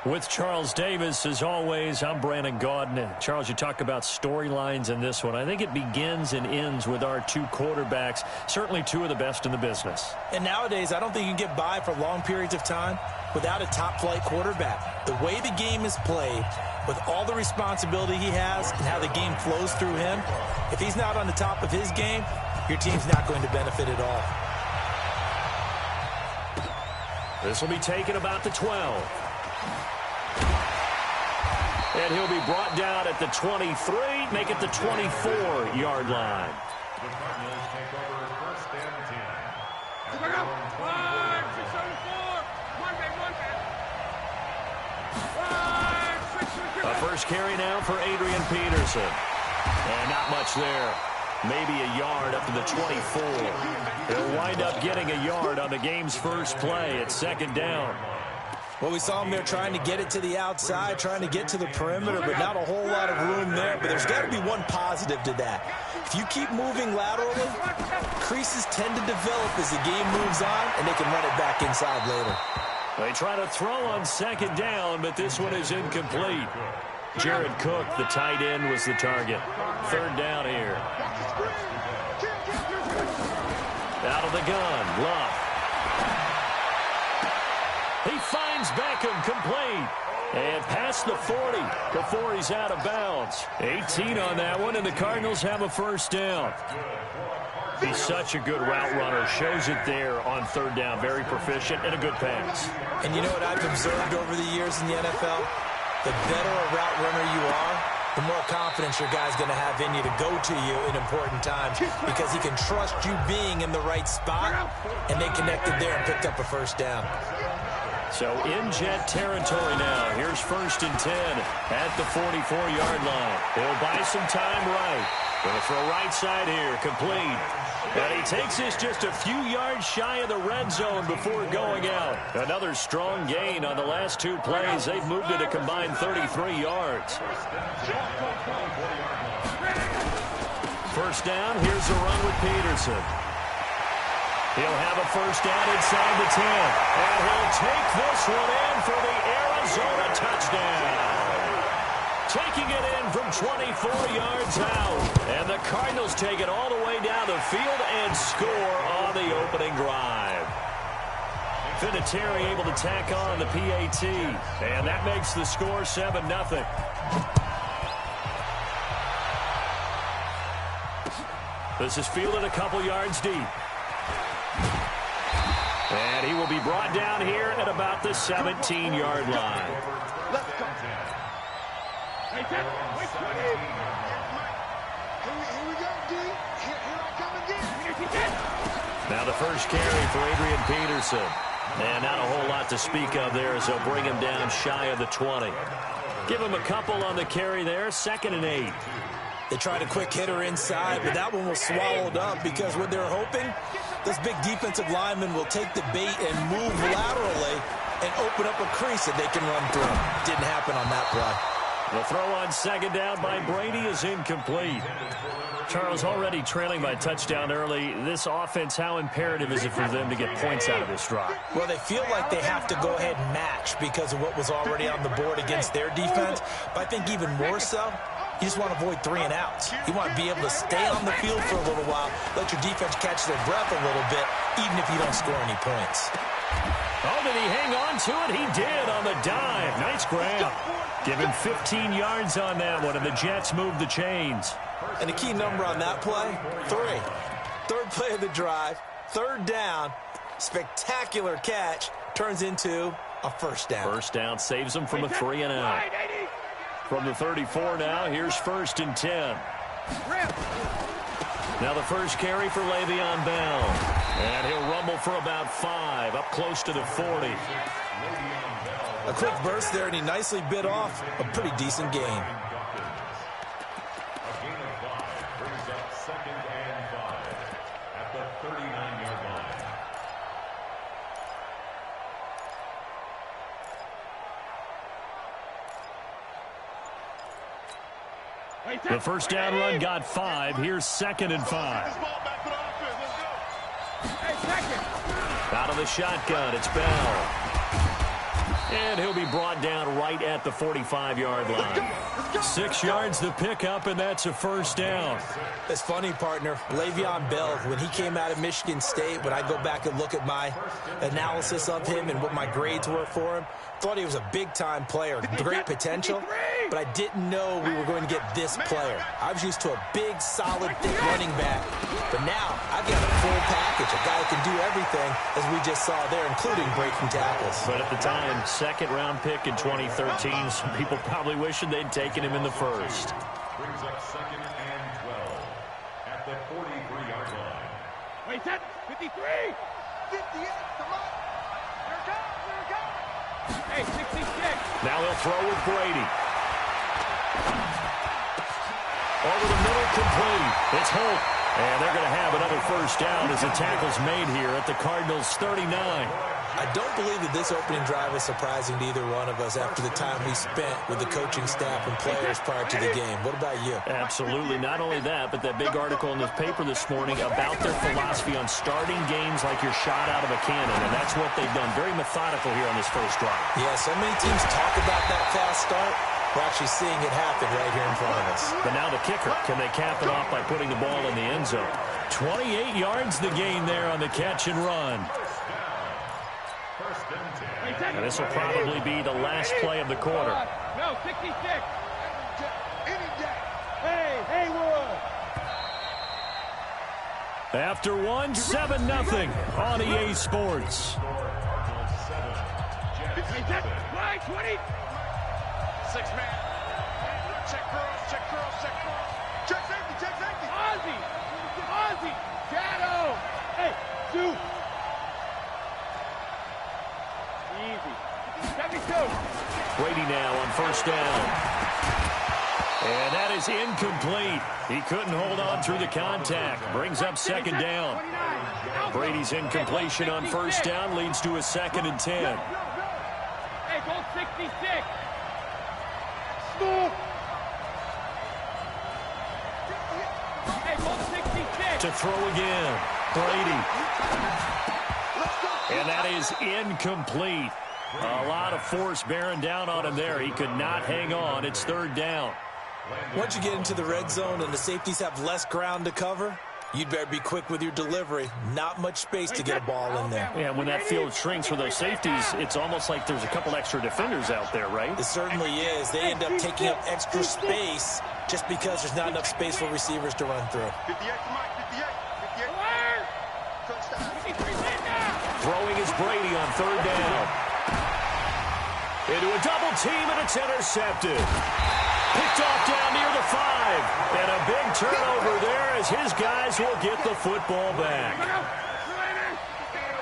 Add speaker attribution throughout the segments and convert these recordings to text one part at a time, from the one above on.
Speaker 1: With Charles Davis, as always, I'm Brandon Gaudin. Charles, you talk about storylines in this one. I think it begins and ends with our two quarterbacks, certainly two of the best in the business.
Speaker 2: And nowadays, I don't think you can get by for long periods of time without a top-flight quarterback. The way the game is played, with all the responsibility he has and how the game flows through him, if he's not on the top of his game, your team's not going to benefit at all.
Speaker 1: This will be taken about the 12. And he'll be brought down at the 23, make it the 24-yard line.
Speaker 3: The Cardinals take over first and 10.
Speaker 1: A first carry now for Adrian Peterson. And not much there. Maybe a yard up to the 24. He'll wind up getting a yard on the game's first play at second down.
Speaker 2: Well, we saw him there trying to get it to the outside, trying to get to the perimeter, but not a whole lot of room there. But there's got to be one positive to that. If you keep moving laterally, creases tend to develop as the game moves on, and they can run it back inside later.
Speaker 1: They try to throw on second down, but this one is incomplete. Jared Cook, the tight end, was the target. Third down here. Out of the gun, Luck. He finds Beckham complete. And past the 40 before he's out of bounds. 18 on that one, and the Cardinals have a first down. He's such a good route runner. Shows it there on third down. Very proficient and a good pass.
Speaker 2: And you know what I've observed over the years in the NFL? The better a route runner you are, the more confidence your guy's going to have in you to go to you in important times because he can trust you being in the right spot, and they connected there and picked up a first down.
Speaker 1: So in Jet territory now. Here's first and 10 at the 44-yard line. He'll buy some time right. Going to throw right side here, complete. And he takes this just a few yards shy of the red zone before going out. Another strong gain on the last two plays. They've moved it a combined 33 yards. First down, here's the run with Peterson. He'll have a first down inside the 10. And he'll take this one in for the Arizona touchdown. Taking it in from 24 yards out. And the Cardinals take it all the way down the field and score on the opening drive. Vinatieri able to tack on the PAT. And that makes the score 7-0. This is fielded a couple yards deep. And he will be brought down here at about the 17-yard line. Now the first carry for Adrian Peterson. And not a whole lot to speak of there as they'll bring him down shy of the 20. Give him a couple on the carry there, 2nd and 8.
Speaker 2: They tried a quick hitter inside, but that one was swallowed up because what they're hoping, this big defensive lineman will take the bait and move laterally and open up a crease that they can run through. Didn't happen on that play.
Speaker 1: The throw on second down by Brady is incomplete. Charles, already trailing by touchdown early. This offense, how imperative is it for them to get points out of this drive?
Speaker 2: Well, they feel like they have to go ahead and match because of what was already on the board against their defense. But I think even more so, you just want to avoid 3 and outs. You want to be able to stay on the field for a little while, let your defense catch their breath a little bit, even if you don't score any points.
Speaker 1: Oh, did he hang on to it? He did on the dive. Nice grab. Give him 15 yards on that one, and the Jets move the chains.
Speaker 2: And the key number on that play, 3. Third play of the drive, third down, spectacular catch, turns into a first down.
Speaker 1: First down saves them from a 3 and out. From the 34 now, here's first and 10. Now the first carry for Le'Veon Bell. And he'll rumble for about 5, up close to the 40.
Speaker 2: A quick burst there, and he nicely bit off a pretty decent gain.
Speaker 1: The first down run got 5. Here's 2nd and 5. Out of the shotgun, it's Bell. And he'll be brought down right at the 45-yard line. 6 yards to pick up, and that's a first down.
Speaker 2: It's funny, partner. Le'Veon Bell, when he came out of Michigan State, when I go back and look at my analysis of him and what my grades were for him, thought he was a big-time player, great potential, but I didn't know we were going to get this player. I was used to a big, solid, thick running back, but now I've got a full package, a guy who can do everything, as we just saw there, including breaking tackles.
Speaker 1: But at the time, second-round pick in 2013, some people probably wishing they'd taken him in the first.
Speaker 3: Brings up 2nd and 12 at the 43-yard line.
Speaker 4: Wait, set, 53! 58, come on! Here it comes, here it comes! Hey, 66!
Speaker 1: Now he'll throw with Brady. Over the middle, complete. It's Holt. And they're going to have another first down as the tackle's made here at the Cardinals' 39.
Speaker 2: I don't believe that this opening drive is surprising to either one of us after the time we spent with the coaching staff and players prior to the game. What about you?
Speaker 1: Absolutely. Not only that, but that big article in the paper this morning about their philosophy on starting games like you're shot out of a cannon, and that's what they've done. Very methodical here on this first drive.
Speaker 2: Yeah, so many teams talk about that fast start. We're actually seeing it happen right here in front of us.
Speaker 1: But now the kicker, can they cap it off by putting the ball in the end zone? 28 yards the gain there on the catch and run. And this will probably be the last play of the quarter.
Speaker 4: No, 66! Hey, Haywood!
Speaker 1: After one, 7-0 on EA Sports.
Speaker 4: Line 20! 6-man. Check curls, check curls, check curls. Check safety, check safety. Ozzie! Shadow! Hey, shoot! Easy. 72.
Speaker 1: Brady now on first down. And that is incomplete. He couldn't hold on through the contact. Brings up second down. Brady's incompletion on first down leads to a 2nd and 10.
Speaker 4: Hey, goal 66. Hey, goal 66.
Speaker 1: To throw again. Brady. And that is incomplete. A lot of force bearing down on him there. He could not hang on. It's 3rd down.
Speaker 2: Once you get into the red zone and the safeties have less ground to cover, you'd better be quick with your delivery. Not much space to get a ball in there.
Speaker 1: Yeah, when that field shrinks for those safeties, it's almost like there's a couple extra defenders out there, right?
Speaker 2: It certainly is. They end up taking up extra space just because there's not enough space for receivers to run through.
Speaker 4: 58 to Mike, 58.
Speaker 1: Throwing is Brady on 3rd down. Into a double team, and it's intercepted. Picked off down near the 5. And a big turnover there as his guys will get the football back.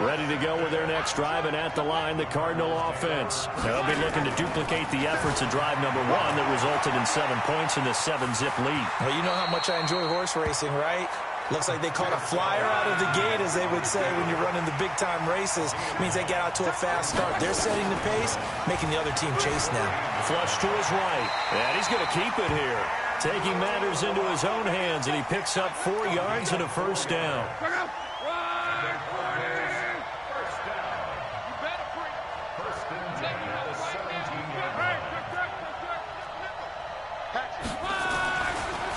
Speaker 1: Ready to go with their next drive, and at the line, the Cardinal offense. They'll be looking to duplicate the efforts of drive number 1 that resulted in 7 points in the 7-zip lead.
Speaker 2: Well, you know how much I enjoy horse racing, right? Looks like they caught a flyer out of the gate, as they would say when you're running the big-time races. Means they get out to a fast start. They're setting the pace, making the other team chase now.
Speaker 1: Flush to his right, and he's going to keep it here. Taking matters into his own hands, and he picks up 4 yards and a first down.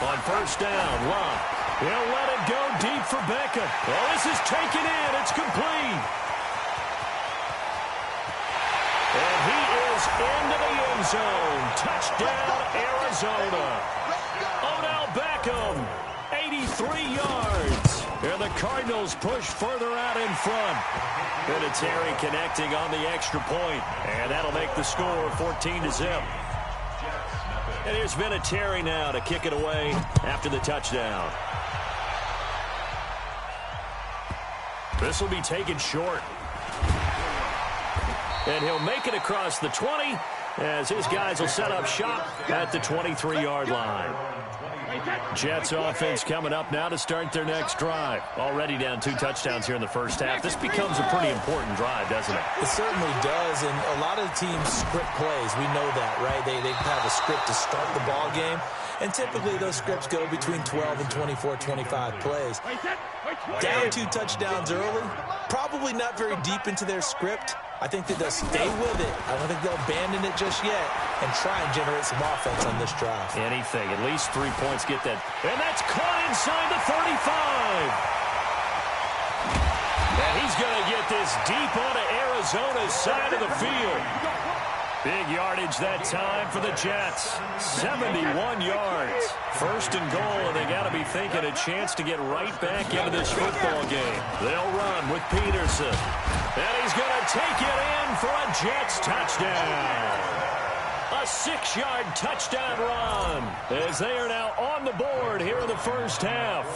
Speaker 1: On first down, Love. He'll let it go deep for Beckham. Well, this is taken in. It's complete. And he is into the end zone. Touchdown, Arizona. Odell Beckham, 83 yards. And the Cardinals push further out in front. Vinatieri connecting on the extra point. And that'll make the score 14-0. And here's Vinatieri now to kick it away after the touchdown. This will be taken short. And he'll make it across the 20 as his guys will set up shop at the 23-yard line. Jets offense coming up now to start their next drive. Already down 2 touchdowns here in the first half. This becomes a pretty important drive, doesn't it?
Speaker 2: It certainly does, and a lot of teams script plays. We know that, right? They have a script to start the ball game, and typically those scripts go between 12 and 24, 25 plays. Down 2 touchdowns early, probably not very deep into their script. I think that they'll stay with it. I don't think they'll abandon it just yet and try and generate some offense on this drive.
Speaker 1: Anything. At least 3 points get that. And that's caught inside the 35. And he's going to get this deep onto Arizona's side of the field. Big yardage that time for the Jets. 71 yards. First and goal, and they got to be thinking a chance to get right back into this football game. They'll run with Peterson. And he's going to take it in for a Jets touchdown. A 6-yard touchdown run as they are now on the board here in the first half.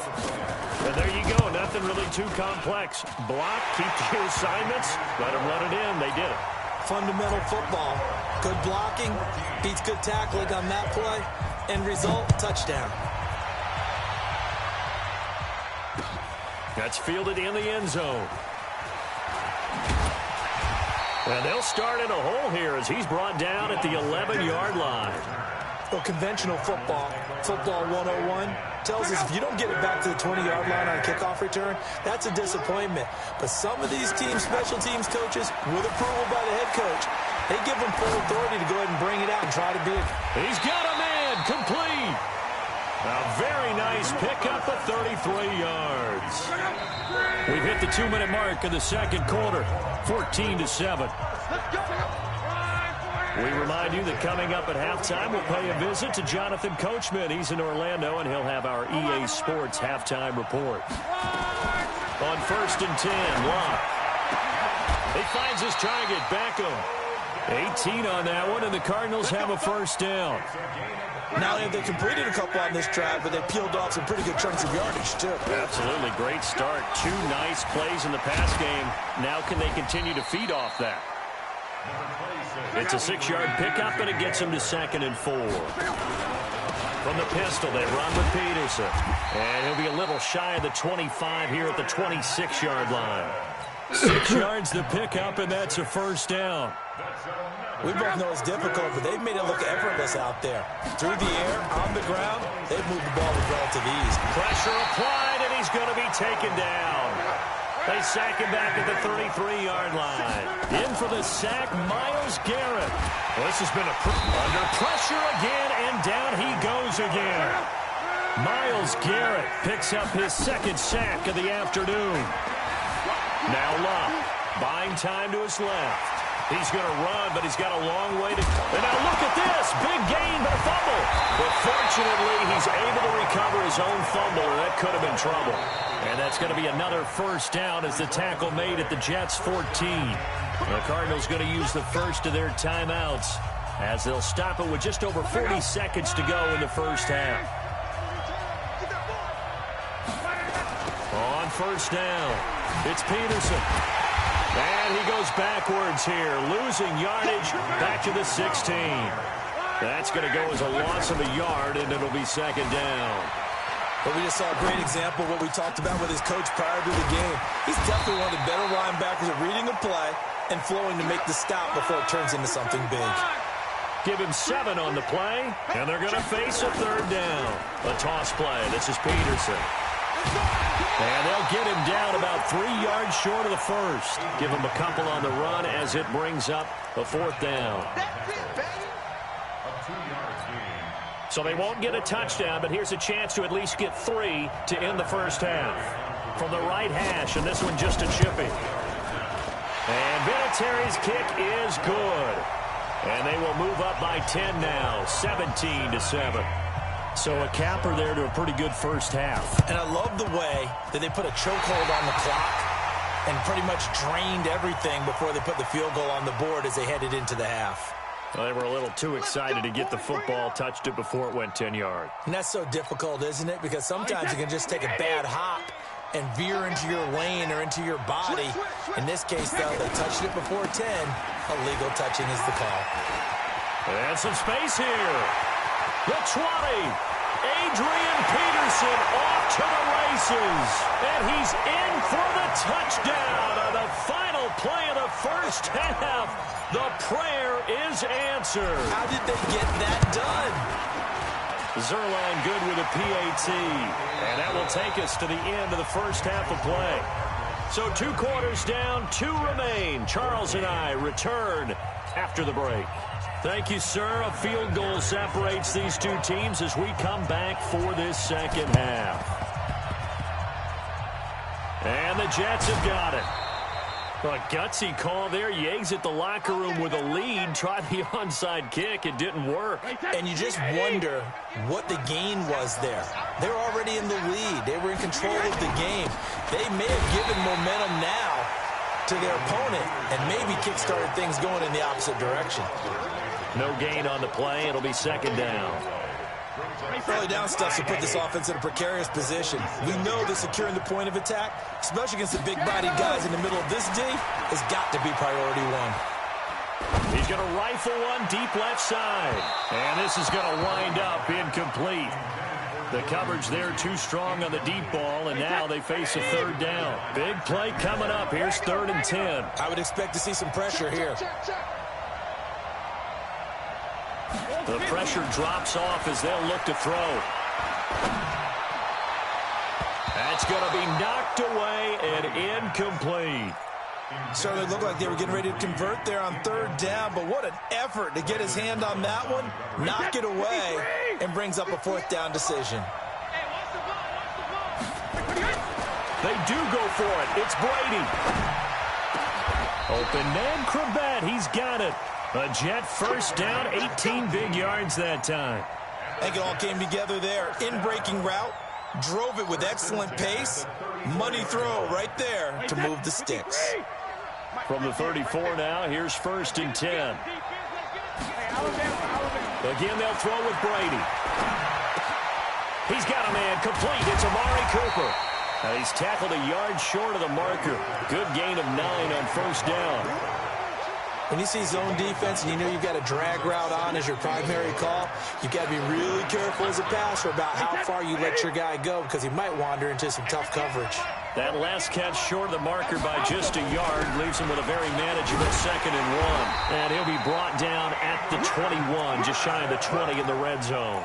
Speaker 1: And there you go. Nothing really too complex. Block, keep your assignments, let them run it in. They did it.
Speaker 2: Fundamental football. Good blocking, beats good tackling on that play. End result, touchdown.
Speaker 1: That's fielded in the end zone. And they'll start in a hole here as he's brought down at the 11-yard line.
Speaker 2: Well, conventional football 101, tells us if you don't get it back to the 20-yard line on a kickoff return, that's a disappointment. But some of these teams, special teams coaches, with approval by the head coach, they give them full authority to go ahead and bring it out and try to be it.
Speaker 1: He's got a man complete. A very nice pickup of 33 yards. We've hit the 2-minute mark in the second quarter, 14-7. We remind you that coming up at halftime, we'll pay a visit to Jonathan Coachman. He's in Orlando, and he'll have our EA Sports halftime report. On 1st and 10, Locke. He finds his target, Beckham. 18 on that one, and the Cardinals have a first down.
Speaker 2: Not only have they completed a couple on this drive, but they peeled off some pretty good chunks of yardage, too.
Speaker 1: Absolutely. Great start. 2 nice plays in the pass game. Now can they continue to feed off that? It's a 6-yard pickup, and it gets him to 2nd and 4. From the pistol, they run with Peterson. And he'll be a little shy of the 25 here at the 26-yard line. 6 yards the pickup, and that's a first down.
Speaker 2: We both know it's difficult, but they've made it look effortless out there. Through the air, on the ground, they've moved the ball with relative ease.
Speaker 1: Pressure applied, and he's going to be taken down. They sack him back at the 33-yard line. In for the sack, Myles Garrett. Well, this has been under pressure again, and down he goes again. Myles Garrett picks up his 2nd sack of the afternoon. Now Locke, buying time to his left. He's going to run, but he's got a long way to go. And now look at this. Big gain, but a fumble. But fortunately, he's able to recover his own fumble, and that could have been trouble. And that's going to be another first down as the tackle made at the Jets' 14. The Cardinals going to use the first of their timeouts as they'll stop it with just over 40 seconds to go in the first half. On first down, it's Peterson. And he goes backwards here, losing yardage back to the 16. That's going to go as a loss of a yard, and it'll be 2nd down.
Speaker 2: But we just saw a great example of what we talked about with his coach prior to the game. He's definitely one of the better linebackers at reading a play and flowing to make the stop before it turns into something big.
Speaker 1: Give him 7 on the play, and they're going to face a 3rd down. A toss play. This is Peterson. And they'll get him down about 3 yards short of the first. Give him a couple on the run as it brings up a 4th down. So they won't get a touchdown, but here's a chance to at least get 3 to end the first half. From the right hash, and this one just a chippy. And Vinatieri's kick is good. And they will move up by 10 now, 17-7. So a capper there to a pretty good first half.
Speaker 2: And I love the way that they put a chokehold on the clock and pretty much drained everything before they put the field goal on the board as they headed into the half.
Speaker 1: Well, they were a little too excited to get the football, touched it before it went 10 yards.
Speaker 2: And that's so difficult, isn't it? Because sometimes you can just take a bad hop and veer into your lane or into your body. In this case, though, they touched it before 10. Illegal touching is the call.
Speaker 1: And some space here. The 20, Adrian Peterson off to the races. And he's in for the touchdown on the final play of the first half. The prayer is answered.
Speaker 2: How did they get that done?
Speaker 1: Zerline good with a PAT. And that will take us to the end of the first half of play. So 2 quarters down, 2 remain. Charles and I return after the break. Thank you, sir. A field goal separates these two teams as we come back for this second half. And the Jets have got it. A gutsy call there. Yates at the locker room with a lead. Tried the onside kick. It didn't work.
Speaker 2: And you just wonder what the gain was there. They're already in the lead. They were in control of the game. They may have given momentum now to their opponent and maybe kick-started things going in the opposite direction.
Speaker 1: No gain on the play. It'll be second down.
Speaker 2: Early down stuff to put this offense in a precarious position. We know that securing the point of attack, especially against the big-bodied guys in the middle of this D, has got to be priority one.
Speaker 1: He's going to rifle one deep left side. And this is going to wind up incomplete. The coverage there too strong on the deep ball, and now they face a third down. Big play coming up. Here's 3rd and 10.
Speaker 2: I would expect to see some pressure here.
Speaker 1: The pressure drops off as they'll look to throw. That's going to be knocked away and incomplete.
Speaker 2: Certainly looked like they were getting ready to convert there on 3rd down, but what an effort to get his hand on that one, knock it away, and brings up a 4th down decision.
Speaker 1: They do go for it. It's Brady. Open man, Kravett. He's got it. A Jet first down, 18 big yards that time.
Speaker 2: I think it all came together there. In-breaking route, drove it with excellent pace. Money throw right there to move the sticks.
Speaker 1: From the 34 now, here's 1st and 10. Again, they'll throw with Brady. He's got a man complete. It's Amari Cooper. He's tackled a yard short of the marker. Good gain of 9 on 1st down.
Speaker 2: When you see zone defense and you know you've got a drag route on as your primary call, you've got to be really careful as a passer about how far you let your guy go because he might wander into some tough coverage.
Speaker 1: That last catch short of the marker by just a yard leaves him with a very manageable 2nd and 1. And he'll be brought down at the 21, just shy of the 20 in the red zone.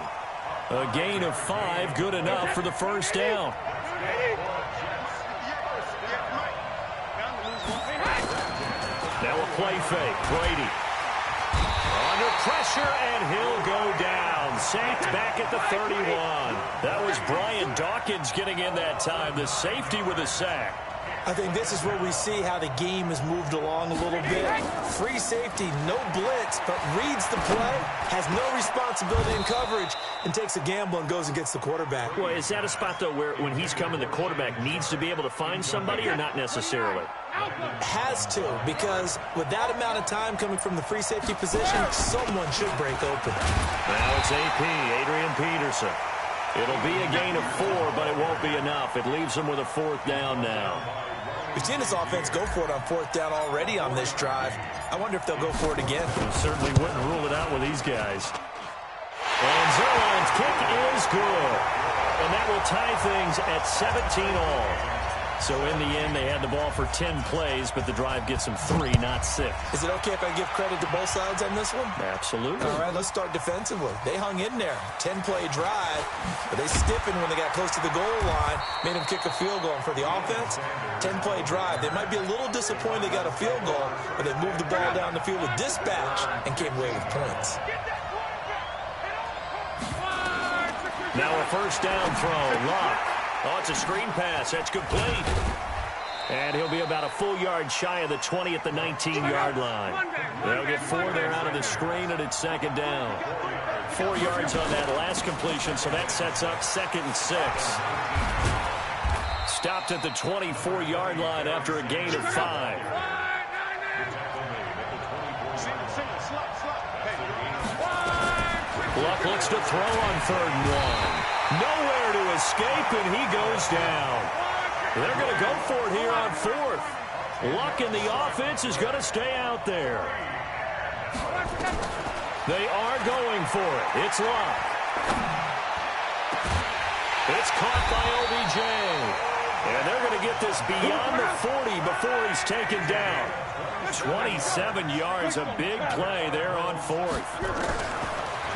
Speaker 1: A gain of 5, good enough for the 1st down. Now a play fake. Brady under pressure, and he'll go down. Sacked back at the 31. That was Brian Dawkins getting in that time. The safety with a sack.
Speaker 2: I think this is where we see how the game has moved along a little bit. Free safety, no blitz, but reads the play, has no responsibility in coverage, and takes a gamble and goes and gets the quarterback.
Speaker 1: Well, is that a spot, though, where when he's coming, the quarterback needs to be able to find somebody or not necessarily?
Speaker 2: Has to, because with that amount of time coming from the free safety position, someone should break open.
Speaker 1: Now it's AP, Adrian Peterson. It'll be a gain of 4, but it won't be enough. It leaves them with a 4th down now.
Speaker 2: We've seen this offense go for it on 4th down already on this drive. I wonder if they'll go for it again.
Speaker 1: Certainly wouldn't rule it out with these guys. And Zerline's kick is good. And that will tie things at 17 all. So in the end, they had the ball for 10 plays, but the drive gets them 3, not 6.
Speaker 2: Is it okay if I give credit to both sides on this one?
Speaker 1: Absolutely.
Speaker 2: All right, let's start defensively. They hung in there. 10-play drive, but they stiffened when they got close to the goal line, made them kick a field goal. And for the offense, 10-play drive. They might be a little disappointed they got a field goal, but they moved the ball down the field with dispatch and came away with points.
Speaker 1: Now a 1st down throw. Luck. Oh, it's a screen pass. That's complete. And he'll be about a full yard shy of the 20 at the 19-yard line. They'll get 4 there out of the screen, and it's 2nd down. 4 yards on that last completion, so that sets up 2nd and 6. Stopped at the 24-yard line after a gain of 5. Luck looks to throw on 3rd and 1. Nowhere to escape, and he goes down. They're going to go for it here on 4th. Luck in the offense is going to stay out there. They are going for it. It's Luck. It's caught by OBJ. And they're going to get this beyond the 40 before he's taken down. 27 yards, a big play there on 4th.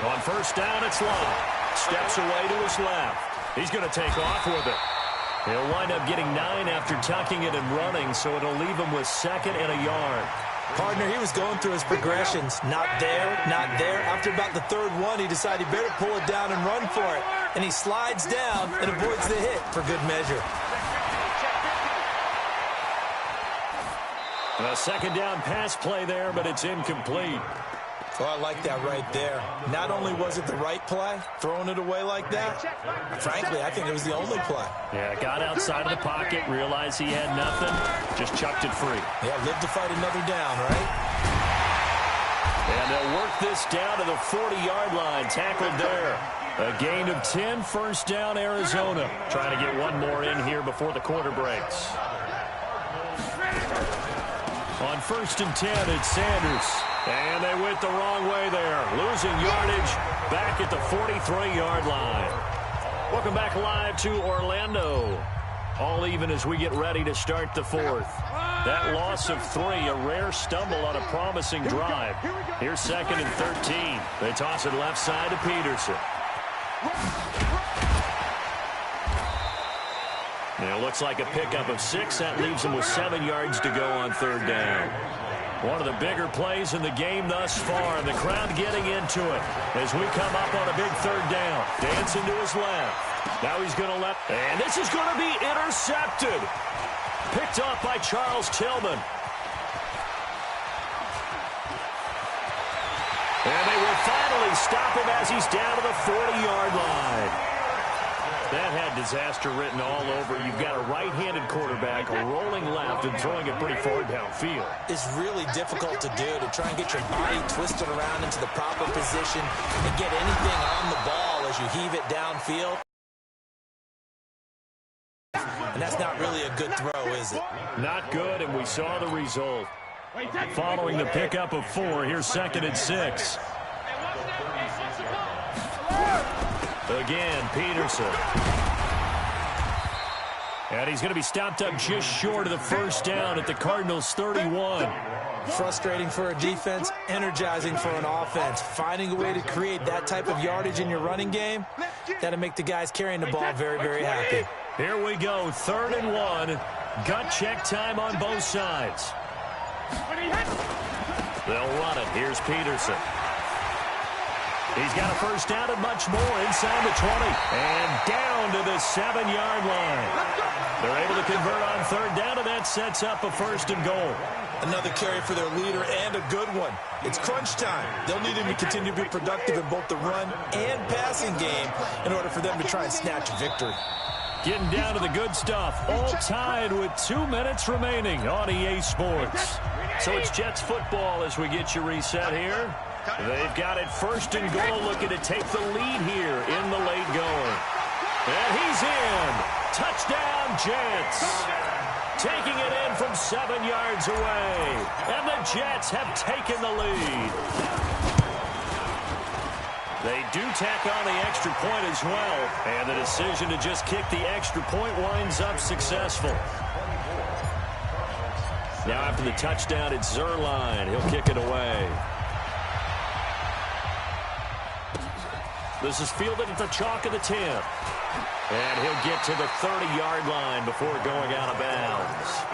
Speaker 1: On 1st down, it's Luck. Steps away to his left. He's going to take off with it. He'll wind up getting 9 after tucking it and running, so it'll leave him with 2nd and a yard.
Speaker 2: Partner, he was going through his progressions. Not there, not there. After about the 3rd one, he decided he better pull it down and run for it. And he slides down and avoids the hit for good measure.
Speaker 1: A 2nd down pass play there, but it's incomplete.
Speaker 2: Oh, I like that right there. Not only was it the right play, throwing it away like that, frankly, I think it was the only play.
Speaker 1: Yeah, got outside of the pocket, realized he had nothing, just chucked it free.
Speaker 2: Yeah, live to fight another down, right?
Speaker 1: And they'll work this down to the 40-yard line, tackled there. A gain of 10, 1st down, Arizona. Trying to get one more in here before the quarter breaks. On 1st and 10, it's Sanders. And they went the wrong way there. Losing yardage back at the 43-yard line. Welcome back live to Orlando. All even as we get ready to start the 4th. That loss of 3, a rare stumble on a promising drive. Here's 2nd and 13. They toss it left side to Peterson. Now, it looks like a pickup of 6. That leaves them with 7 yards to go on 3rd down. One of the bigger plays in the game thus far, and the crowd getting into it as we come up on a big 3rd down. Dancing to his left. Now he's going to let, and this is going to be intercepted. Picked off by Charles Tillman. And they will finally stop him as he's down to the 40-yard line. That had disaster written all over. You've got a right-handed quarterback rolling left and throwing it pretty far downfield.
Speaker 2: It's really difficult to do, to try and get your body twisted around into the proper position and get anything on the ball as you heave it downfield. And that's not really a good throw, is it?
Speaker 1: Not good, and we saw the result. Following the pickup of 4, here's 2nd and 6. Again, Peterson. And he's going to be stopped up just short of the 1st down at the Cardinals' 31.
Speaker 2: Frustrating for a defense, energizing for an offense. Finding a way to create that type of yardage in your running game, that'll make the guys carrying the ball very, very happy.
Speaker 1: Here we go, 3rd and 1. Gut check time on both sides. They'll run it. Here's Peterson. He's got a 1st down and much more inside the 20. And down to the 7-yard line. They're able to convert on 3rd down, and that sets up a 1st and goal.
Speaker 2: Another carry for their leader, and a good one. It's crunch time. They'll need him to continue to be productive in both the run and passing game in order for them to try and snatch a victory.
Speaker 1: Getting down to the good stuff. All tied with 2 minutes remaining on EA Sports. So it's Jets football as we get you reset here. They've got it 1st and goal, looking to take the lead here in the late going. And he's in. Touchdown, Jets. Taking it in from 7 yards away. And the Jets have taken the lead. They do tack on the extra point as well. And the decision to just kick the extra point winds up successful. Now after the touchdown, it's Zerline. He'll kick it away. This is fielded at the chalk of the 10. And he'll get to the 30-yard line before going out of bounds.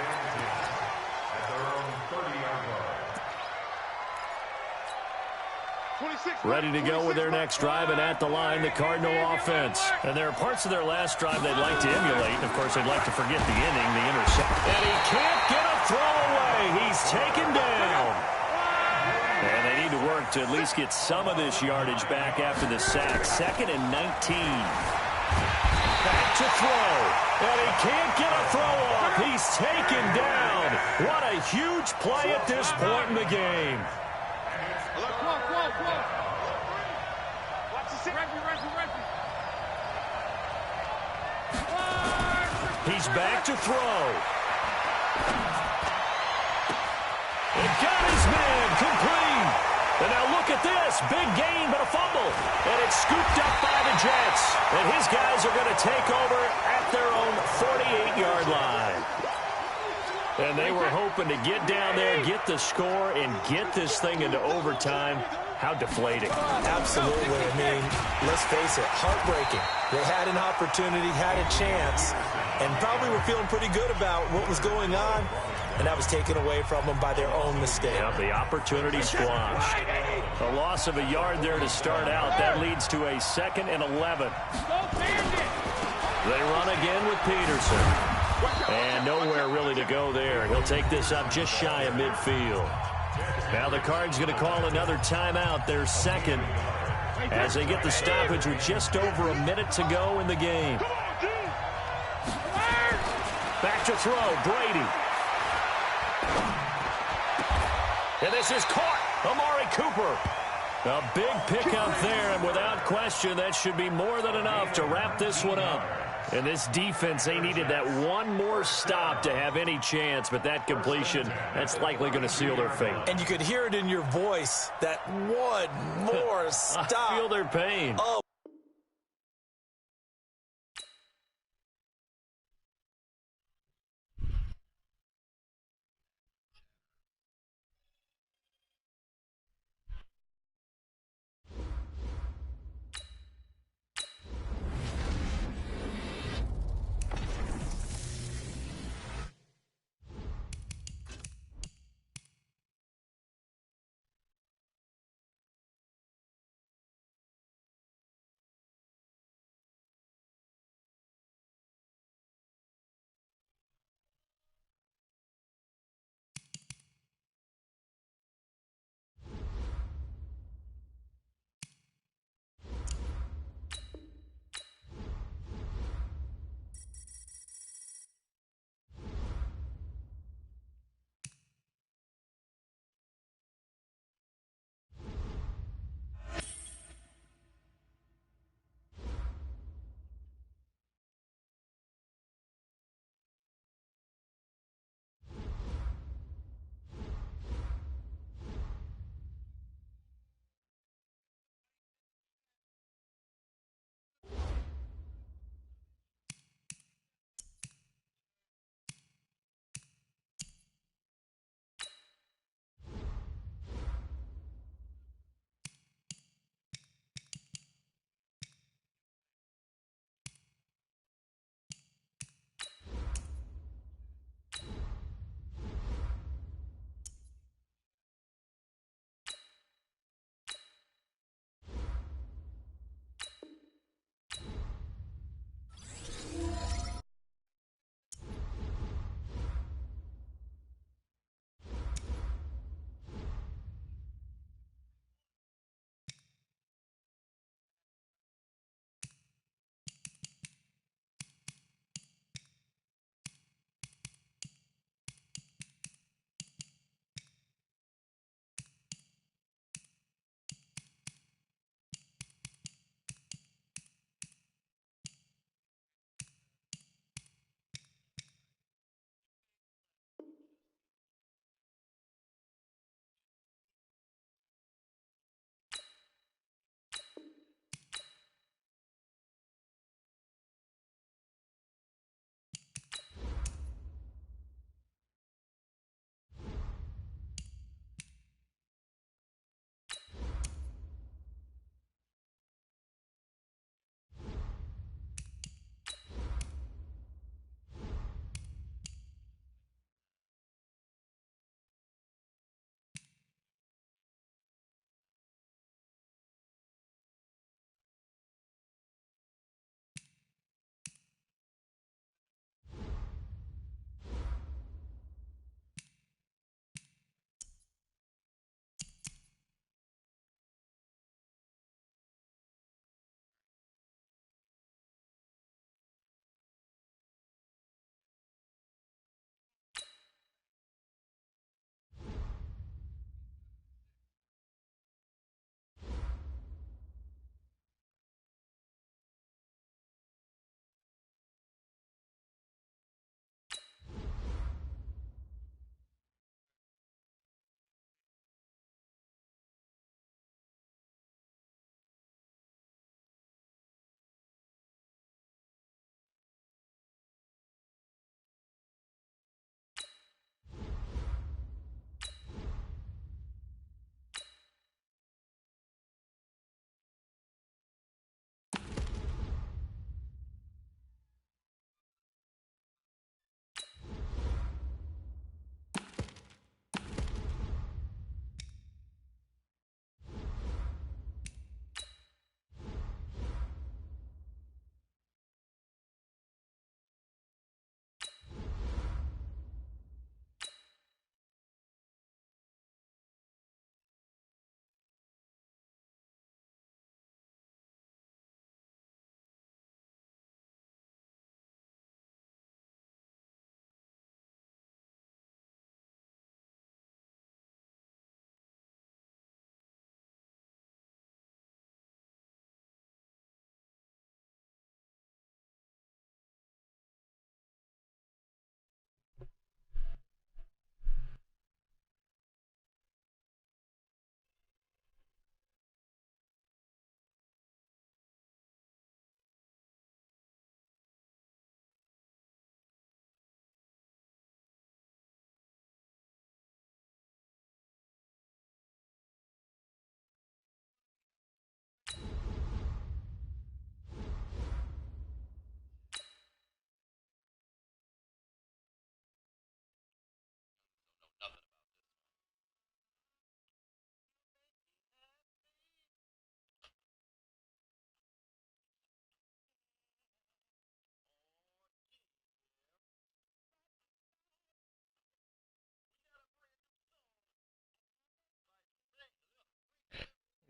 Speaker 1: Ready to go with their next drive, and at the line, the Cardinal offense. And there are parts of their last drive they'd like to emulate. And, of course, they'd like to forget the inning, the intercept. And he can't get a throw away. He's taken down. And they need to work to at least get some of this yardage back after the sack. 2nd and 19. Back to throw. And he can't get a throw off. He's taken down. What a huge play at this point in the game. He's back to throw. And got his man complete. And now look at this. Big gain, but a fumble. And it's scooped up by the Jets. And his guys are going to take over at their own 48-yard line. And they were hoping to get down there, get the score, and get this thing into overtime. How deflating.
Speaker 2: Absolutely. I mean, let's face it, heartbreaking. They had an opportunity, had a chance, and probably were feeling pretty good about what was going on, and that was taken away from them by their own mistake.
Speaker 1: Yeah, the opportunity squashed. A loss of a yard there to start out. That leads to a 2nd and 11. They run again with Peterson. And nowhere really to go there. He'll take this up just shy of midfield. Now the Cards going to call another timeout, their 2nd, as they get the stoppage with just over a minute to go in the game. Back to throw, Brady. And this is caught. Amari Cooper. A big pickup there, and without question, that should be more than enough to wrap this one up. And this defense, they needed that one more stop to have any chance, but that completion, that's likely going to seal their fate.
Speaker 2: And you could hear it in your voice, that one more stop.
Speaker 1: I feel their pain.
Speaker 2: Oh.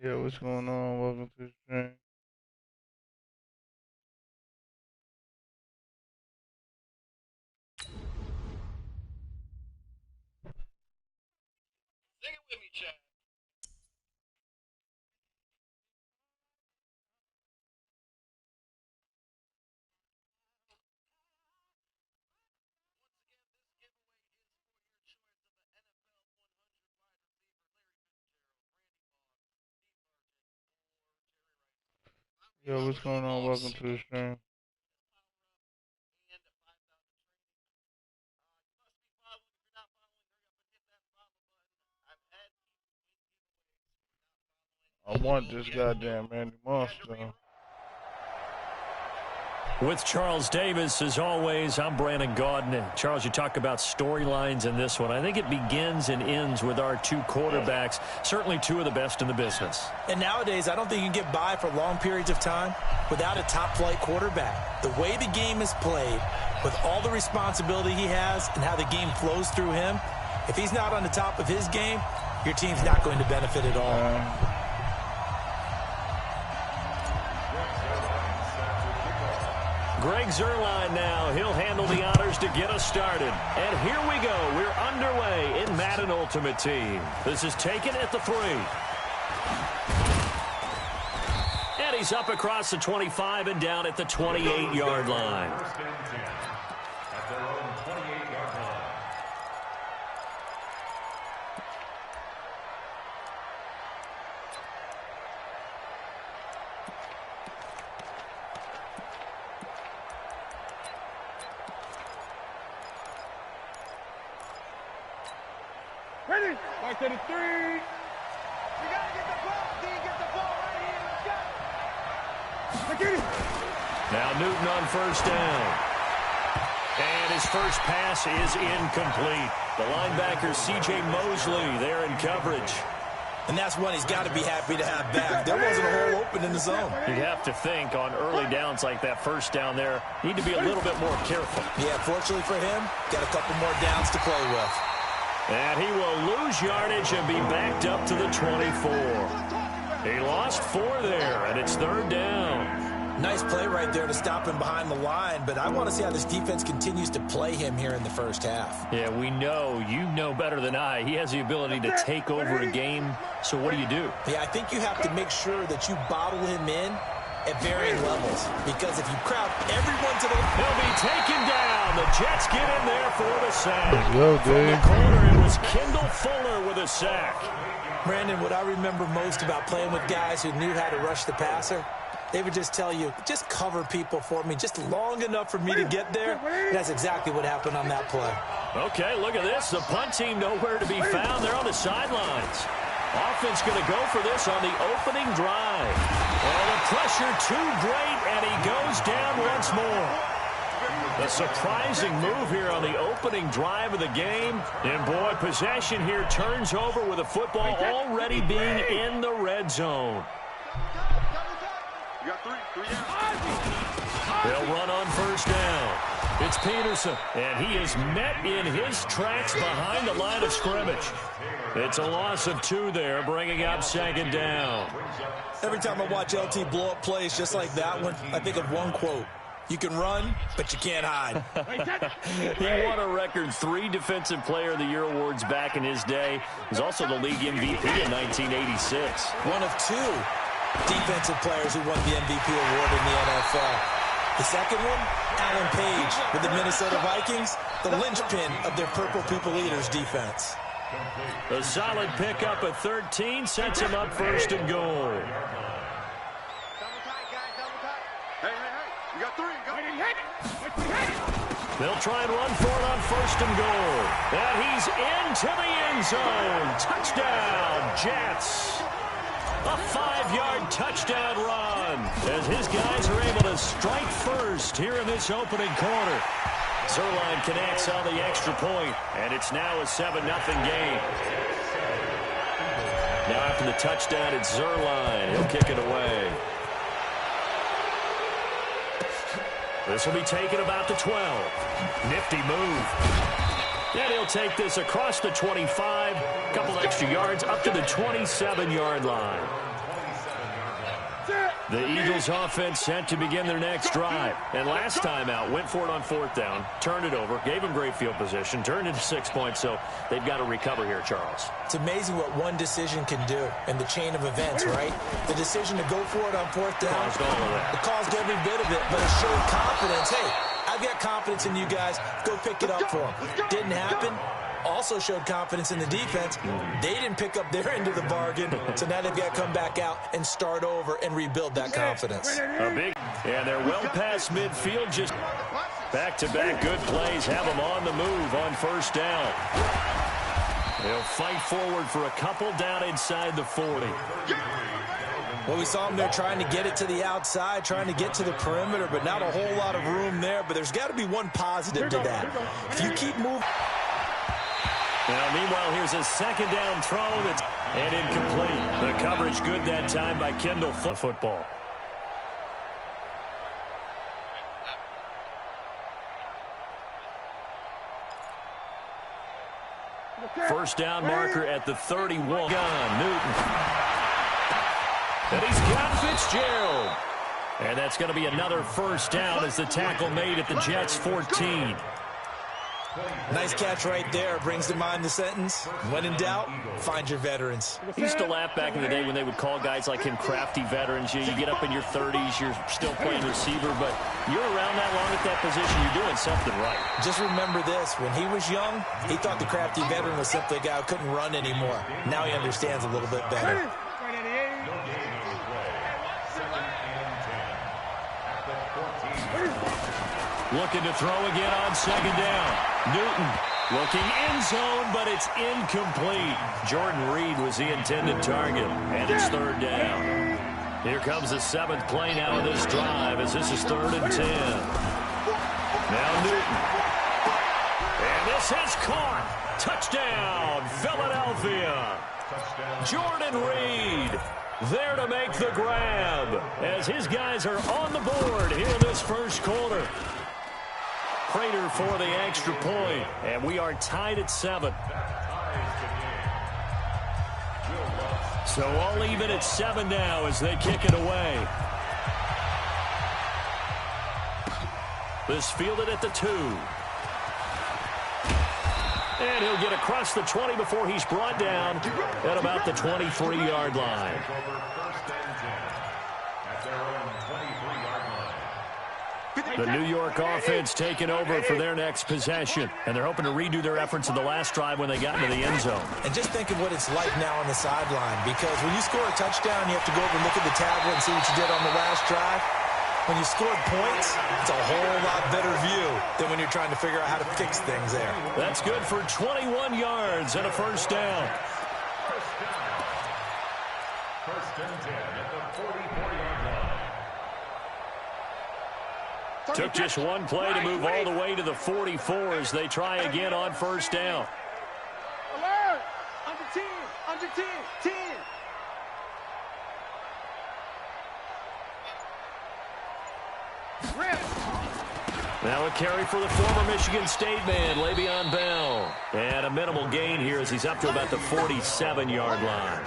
Speaker 5: Yeah, what's going on? Welcome to the stream.
Speaker 4: Sing it with me, Chad.
Speaker 5: Yo, what's going on? Welcome to the stream. I want this goddamn Randy Moss, though.
Speaker 1: With Charles Davis, as always, I'm Brandon Gaudin. Charles, you talk about storylines in this one. I think it begins and ends with our two quarterbacks, certainly two of the best in the business.
Speaker 2: And nowadays, I don't think you can get by for long periods of time without a top-flight quarterback. The way the game is played, with all the responsibility he has and how the game flows through him, if he's not on the top of his game, your team's not going to benefit at all.
Speaker 1: Greg Zuerlein now. He'll handle the honors to get us started. And here we go. We're underway in Madden Ultimate Team. This is taken at the 3. And he's up across the 25 and down at the 28-yard line.
Speaker 3: At their own 28-yard line.
Speaker 4: Ready? Back to the 3. You gotta get the ball, D. Get the ball right here. Let's go. Get it.
Speaker 1: Now Newton on first down. And his first pass is incomplete. The linebacker, C.J. Mosley, there in coverage.
Speaker 2: And that's one he's got to be happy to have back. There wasn't a hole open in the zone.
Speaker 1: You'd have to think on early downs like that first down there, need to be a little bit more careful.
Speaker 2: Yeah, fortunately for him, got a couple more downs to play with.
Speaker 1: And he will lose yardage and be backed up to the 24. He lost 4 there, and it's third down.
Speaker 2: Nice play right there to stop him behind the line, but I want to see how this defense continues to play him here in the first half.
Speaker 1: Yeah, we know, you know better than I, he has the ability to take over a game, so what do you do?
Speaker 2: Yeah, I think you have to make sure that you bottle him in at varying levels, because if you crowd everyone to the...
Speaker 1: He'll be taken down. The Jets get in there for the sack.
Speaker 5: Let's go,
Speaker 1: From the
Speaker 5: dude.
Speaker 1: corner, it was Kendall Fuller with a sack.
Speaker 2: Brandon, what I remember most about playing with guys who knew how to rush the passer, they would just tell you, just cover people for me just long enough for me to get there. And that's exactly what happened on that play.
Speaker 1: Okay, look at this. The punt team nowhere to be found. They're on the sidelines. Offense going to go for this on the opening drive. Oh, the pressure too great, and he goes down once more. A surprising move here on the opening drive of the game. And, boy, possession here turns over with the football already being in the red zone.
Speaker 4: You got 3 down.
Speaker 1: They'll run on first down. It's Peterson, and he is met in his tracks behind the line of scrimmage. It's a loss of 2 there, bringing up second down.
Speaker 2: Every time I watch LT blow up plays just like that one, I think of one quote. You can run, but you can't hide.
Speaker 1: He won a record 3 Defensive Player of the Year awards back in his day. He's also the league MVP in 1986.
Speaker 2: One of 2 defensive players who won the MVP award in the NFL. The second one, Alan Page with the Minnesota Vikings, the linchpin of their Purple People Eaters defense.
Speaker 1: A solid pickup at 13 sets him up first and goal.
Speaker 4: Double tight, guys. Double tight. Hey. You got 3. Go.
Speaker 1: They'll try and run for it on first and goal. And he's into the end zone. Touchdown, Jets. A 5-yard touchdown run as his guys are able to strike first here in this opening quarter. Zuerlein connects on the extra point, and it's now a 7-0 game. Now after the touchdown, it's Zuerlein. He'll kick it away. This will be taken about the 12. Nifty move. And he'll take this across the 25. A couple extra yards up to the 27-yard line. The Eagles offense set to begin their next drive. And last time out, went for it on 4th down, turned it over, gave them great field position, turned into 6 points, so they've got to recover here, Charles.
Speaker 2: It's amazing what one decision can do in the chain of events, right? The decision to go for it on 4th down,
Speaker 1: Caused all of that.
Speaker 2: it caused every bit of it, but it showed confidence. Hey, I've got confidence in you guys. Go pick it up for them. Didn't happen. Also showed confidence in the defense. They didn't pick up their end of the bargain, so now they've got to come back out and start over and rebuild that confidence.
Speaker 1: And they're well past midfield. Just back-to-back good plays. Have them on the move on 1st down. They'll fight forward for a couple down inside the 40.
Speaker 2: Well, we saw them there trying to get it to the outside, trying to get to the perimeter, but not a whole lot of room there. But there's got to be one positive to that. If you keep moving.
Speaker 1: Now, meanwhile, here's a 2nd down throw and incomplete. The coverage good that time by Kendall. Football. First down marker at the 31. Newton. And he's got Fitzgerald. And that's going to be another 1st down as the tackle made at the Jets' 14.
Speaker 2: Nice catch right there. Brings to mind the sentence, when in doubt, find your veterans.
Speaker 1: He used to laugh back in the day when they would call guys like him crafty veterans. You get up in your 30s, you're still playing receiver, but you're around that long at that position, you're doing something right.
Speaker 2: Just remember this, when he was young, he thought the crafty veteran was simply a guy who couldn't run anymore. Now he understands a little bit better.
Speaker 1: Looking to throw again on 2nd down. Newton looking end zone, but it's incomplete. Jordan Reed was the intended target, and it's 3rd down. Here comes the 7th play now of this drive as this is 3rd and 10. Now Newton. And this is caught. Touchdown, Philadelphia. Jordan Reed there to make the grab as his guys are on the board here in this 1st quarter. Prater for the extra point, and we are tied at 7. So all even at 7 now as they kick it away. This fielded at the 2. And he'll get across the 20 before he's brought down at about the 23-yard line. The New York offense taking over for their next possession. And they're hoping to redo their efforts in the last drive when they got into the end zone.
Speaker 2: And just think of what it's like now on the sideline. Because when you score a touchdown, you have to go over and look at the tablet and see what you did on the last drive. When you scored points, it's a whole lot better view than when you're trying to figure out how to fix things there.
Speaker 1: That's good for 21 yards and a 1st down.
Speaker 3: 1st and 10 at the 44-yard line.
Speaker 1: Took just one play to move all the way to the 44 as they try again on 1st down.
Speaker 4: Alert! Under 10, under 10, 10.
Speaker 1: Now a carry for the former Michigan State man, Le'Veon Bell. And a minimal gain here as he's up to about the 47-yard line.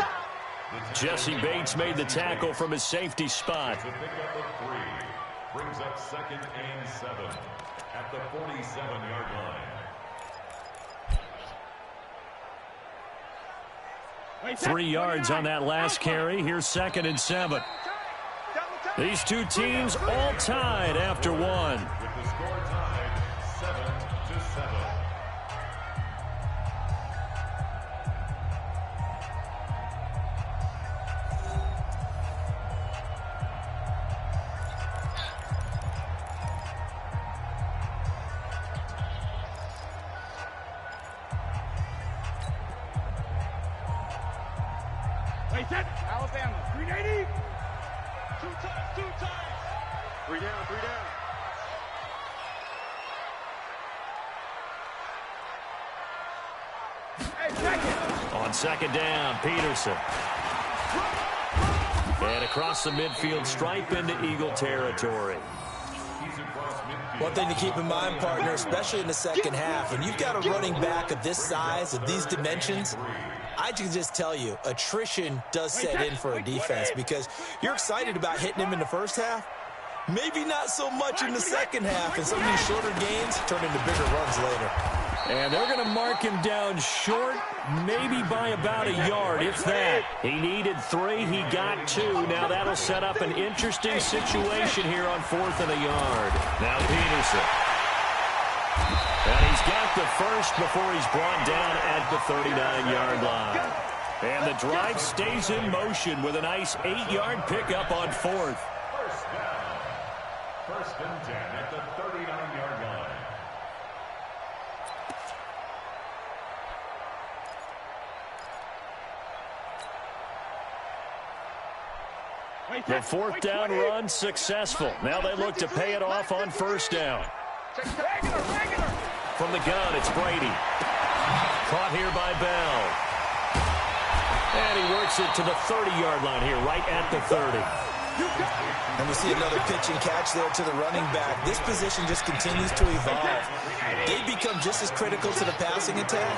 Speaker 1: Jesse Bates made the tackle from his safety spot.
Speaker 3: To pick up the 3. Brings up 2nd and 7 at the 47-yard line.
Speaker 1: 3 yards on that last carry. Here's 2nd and 7. These two teams all tied after 1.
Speaker 3: With the score tied 7-7.
Speaker 4: Alabama, 380. 2 times, 2 times. 3 down, 3 down. Hey, second.
Speaker 1: On 2nd down, Peterson. And across the midfield stripe into Eagle territory.
Speaker 2: One thing to keep in mind, partner, especially in the second half, when you've got a running back of this size, of these dimensions, I can just tell you, attrition does set in for a defense because you're excited about hitting him in the first half. Maybe not so much in the second half, and some of these shorter gains turn into bigger runs later.
Speaker 1: And they're going to mark him down short, maybe by about a yard, if that. He needed 3. He got 2. Now that'll set up an interesting situation here on 4th and a yard. Now Peterson. And he's got the first before he's brought down at the 39-yard line. And the drive stays in motion with a nice 8-yard pickup on 4th.
Speaker 3: First and 10 at the 39-yard line.
Speaker 1: The 4th down run successful. Now they look to pay it off on 1st down. From the gun, it's Brady. Caught here by Bell. And he works it to the 30-yard line here, right at the 30.
Speaker 2: And we see another pitch and catch there to the running back. This position just continues to evolve. They become just as critical to the passing attack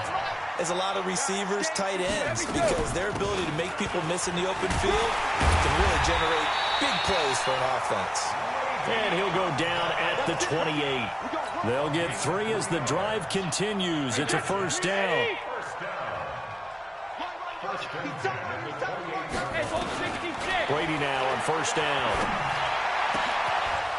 Speaker 2: as a lot of receivers, tight ends, because their ability to make people miss in the open field can really generate big plays for an offense.
Speaker 1: And he'll go down at the 28. They'll get 3 as the drive continues. It's a 1st down. Brady now on 1st down.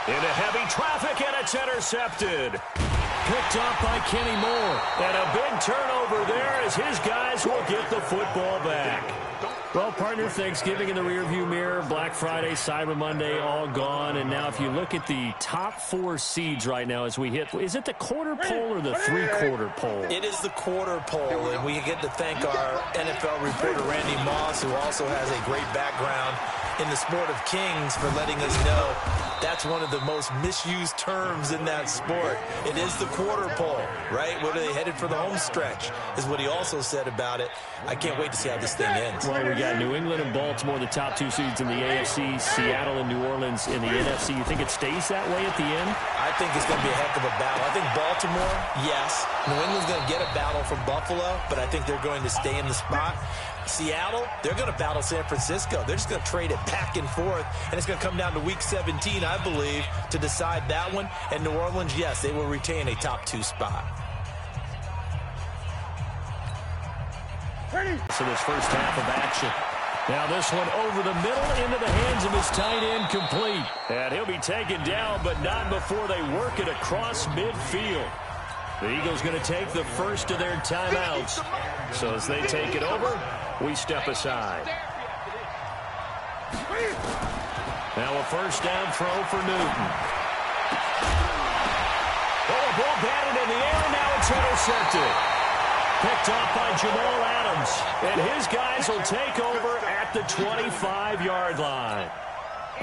Speaker 1: Into heavy traffic, and it's intercepted. Picked up by Kenny Moore. And a big turnover there as his guys will get the football back. Well, partner, Thanksgiving in the rearview mirror, Black Friday, Cyber Monday, all gone. And now if you look at the top 4 seeds right now as we hit, is it the quarter pole or the 3/4 pole?
Speaker 2: It is the quarter pole, and we get to thank our NFL reporter, Randy Moss, who also has a great background in the sport of kings, for letting us know that's one of the most misused terms in that sport. It is the quarter pole, right? What are they headed for the home stretch is what he also said about it. I can't wait to see how this thing ends.
Speaker 1: Well, we got New England and Baltimore, the top 2 seeds in the AFC, Seattle and New Orleans in the NFC. You think it stays that way at the end?
Speaker 2: I think it's going to be a heck of a battle. I think Baltimore, yes. New England's going to get a battle from Buffalo, but I think they're going to stay in the spot. Seattle, they're going to battle San Francisco. They're just going to trade it back and forth, and it's going to come down to Week 17, I believe, to decide that one. And New Orleans, yes, they will retain a top 2 spot.
Speaker 1: So this first half of action. Now this one over the middle into the hands of his tight end, complete. And he'll be taken down, but not before they work it across midfield. The Eagles going to take the first of their timeouts. So as they take it over, we step aside. Now a first down throw for Newton. Oh, a ball batted in the air, and now it's intercepted. Picked off by Jamal Adams. And his guys will take over at the 25-yard line.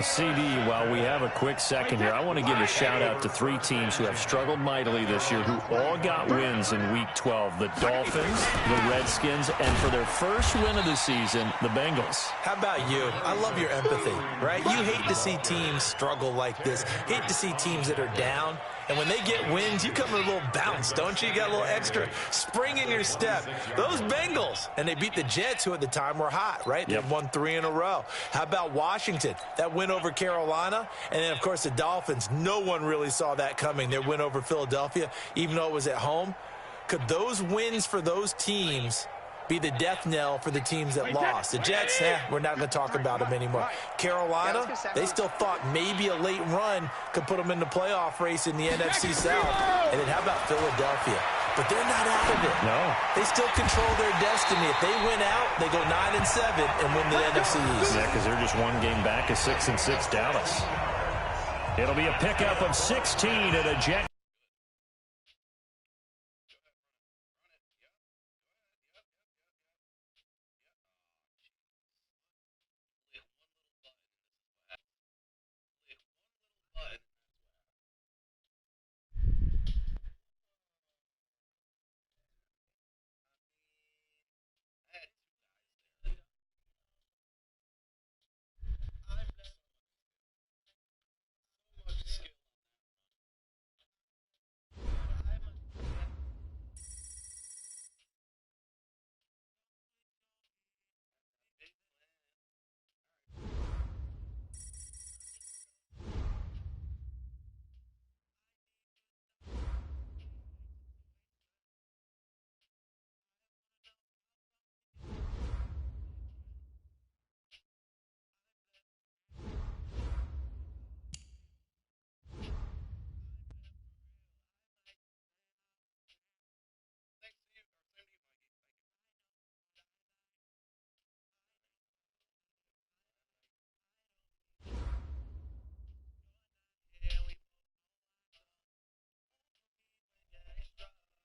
Speaker 1: CD, while we have a quick second here, I want to give a shout-out to 3 teams who have struggled mightily this year, who all got wins in Week 12. The Dolphins, the Redskins, and for their first win of the season, the Bengals.
Speaker 2: How about you? I love your empathy, right? You hate to see teams struggle like this. Hate to see teams that are down. And when they get wins, you come with a little bounce, don't you? You got a little extra spring in your step. Those Bengals, and they beat the Jets, who at the time were hot, right? They've won 3 in a row. How about Washington? That win over Carolina. And then, of course, the Dolphins. No one really saw that coming. Their win over Philadelphia, even though it was at home. Could those wins for those teams be the death knell for the teams that lost? The Jets, we're not going to talk about them anymore. Carolina, they still thought maybe a late run could put them in the playoff race in the NFC South. And then how about Philadelphia? But they're not out of it.
Speaker 1: No.
Speaker 2: They still control their destiny. If they win out, they go 9-7 and win the NFC East.
Speaker 1: Yeah, because they're just one game back of 6-6 Dallas. It'll be a pickup of 16 at a Jet.